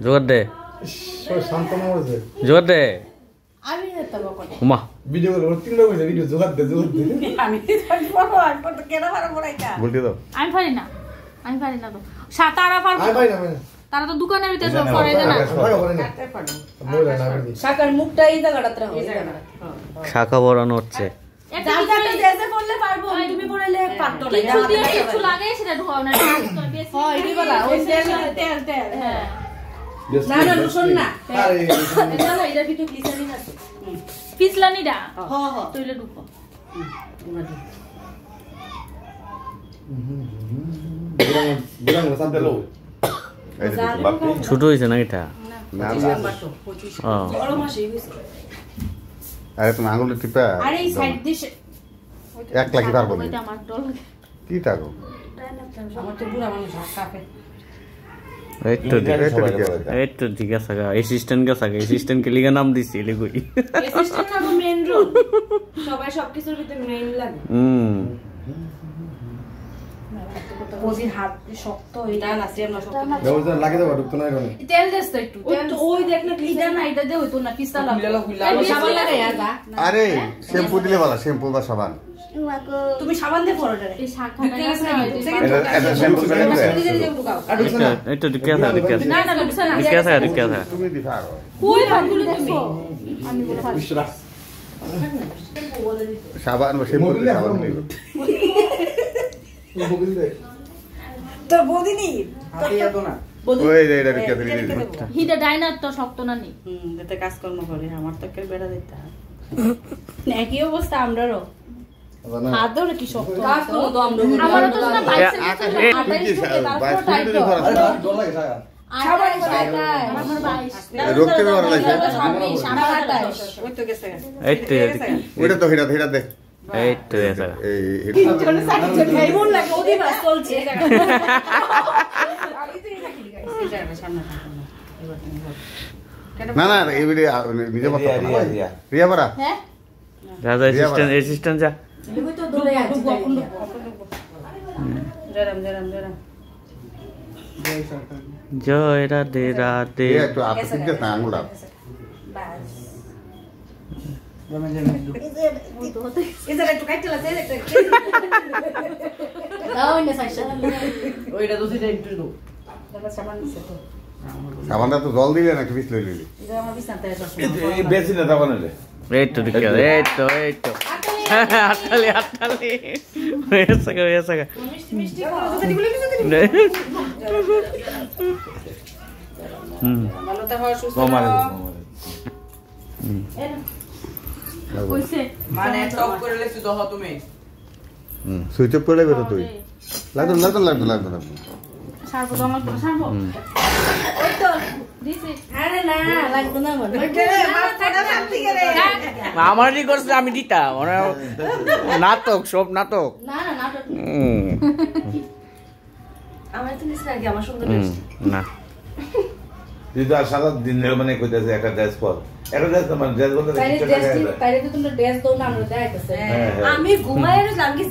জোর দে জোর দে আমি যেতে বকো উমা ভিডিও করো তিন লোক হইছে ভিডিও জোগাড় দে আমি বলবো আর কত কেনা ভাড়া পড়াইতা বলতে দাও আমি পারি না তো সাতারা পারবো আই ভাই না তারা তো দোকানের ভিতরে সব করে দেয় না বলে না আমি শাকার মুখটা এই জায়গাটাতে রাখো শাখা বড়ানো হচ্ছে একটা জায়গাটা দেশে পড়লে পারবো তুমি পড়লে পারতো না কিছু দিয়ে কিছু লাগাই সেটা ঢোকাও না হ্যাঁ এই বলা ওই তেল হ্যাঁ না না শুন না আরে এটা না এটা ভিতরে গ্লিসারিন আছে পিছলানিটা হ্যাঁ হ্যাঁ তুইলে ঢুকো বিরাং সাথে লো ছোট হয়েছে না এটা বড় মাসে হইছে আরে তুমি আঙুলে টিপা আরে এই সাইড দিশে এক লাখি পারবো না এটা আমার ডল কি টাকো আমার তো বুড়া মানুষ কাফে এই তো ঠিক আছে অ্যাসিস্ট্যান্ট কে সাকে অ্যাসিস্ট্যান্ট কে লিগা নাম দিছি লিগুই অ্যাসিস্ট্যান্ট না মেইন রোল সবাই সবকিছুর ভিতরে মেইন লাগে ওজির হাত শক্ত এটা না সিএম না শক্ত ব্যবস্থা লাগে দাও ঢুকতো না এখানে তেল দেস তো একটু তেল ওই দেখ না এটা না এটা দে হইতো না পিস্তা লাগা সাবান লাগাই আগা আরে শ্যাম্পু দিলে ভালো শ্যাম্পু বা সাবান তুমি সাবান দিয়ে পড়ো এই শাখাটা এটা শ্যাম্পু করে দে এই তো ঢুকে আছে না না ঢুকছে না ঢুকে আছে তুমি দিবা আরো কই ভাগুলো দেখো আমি বলে পারি বিশ্বরাজ সাবান বা শ্যাম্পু দিলে সাবান দিও বগিল দে তোর বদিনি আপিয়া তো না ওই রে এটা কে দিলি হিটা ডাইনার তো শক্ত না নি এতে কাজকর্ম করে আমার তো কে বেড়া দিতে একই অবস্থা আমরারও হাত ধরে কি শক্ত কাজকর্ম তো আমরা আমারও তো না বাইক আকাশে কি বাইশ ফুট দূরে করা আরে ডর লাগে ছায়া আমার 22 রোকতে পারো না ওই তো গেছে এই তো ওটা তো হেডা দে এই তো এসা এই তিনজনে সাইডে খাই মন লাগে ওদি বাস চলছে আমি তো এটা কি গাইছি এটা সামনে না না এই ভিডিও নিজে বলতে রিয়া বড়া হ্যাঁ রাজা অ্যাসিস্ট্যান্ট যা ওই তো দৌড়ে আছে জরাম জয় রাধে রাধে একটু আপনি ঠিক আছে আঙুলটা এদের একটু কাটতে লাগে একটা দাও না সাইসা ওইটা তো সেটা একটু দাও দাদা সামান নিছে তো সাবানটা তো জল দিলে না কি বিষ লইলি এটা আমার বিছানাতে আছে এই বেশি না দাও না রে এই তো ঢুকে এই তো আটকালি এসা মিষ্টি দিগুলো কিছু দিন ভালো তা হওয়া সুস্থ কইছে মানে টপ করে লেছি তো তুমি সুইচ অফ করে বেরো তুই লাগতো সারবো দমল সারবো ওই তো দিছি আরে না লাগতো না মনে ওইটা মাথাটা শান্তি করে আমারই করছে আমি দিতাম নাটক সব নাটক না নাটক আমার তো নিছ নাকি আমার সুন্দর না দিদা সারা দিন মানে কইতাছে একটা ড্রেস পর একটা ড্রেস মানে ড্রেস বলতে তাইলে তো তোমরা ড্রেস দাও না আমরা দেখাইতেছে আমি ঘুমাইরে যাম কি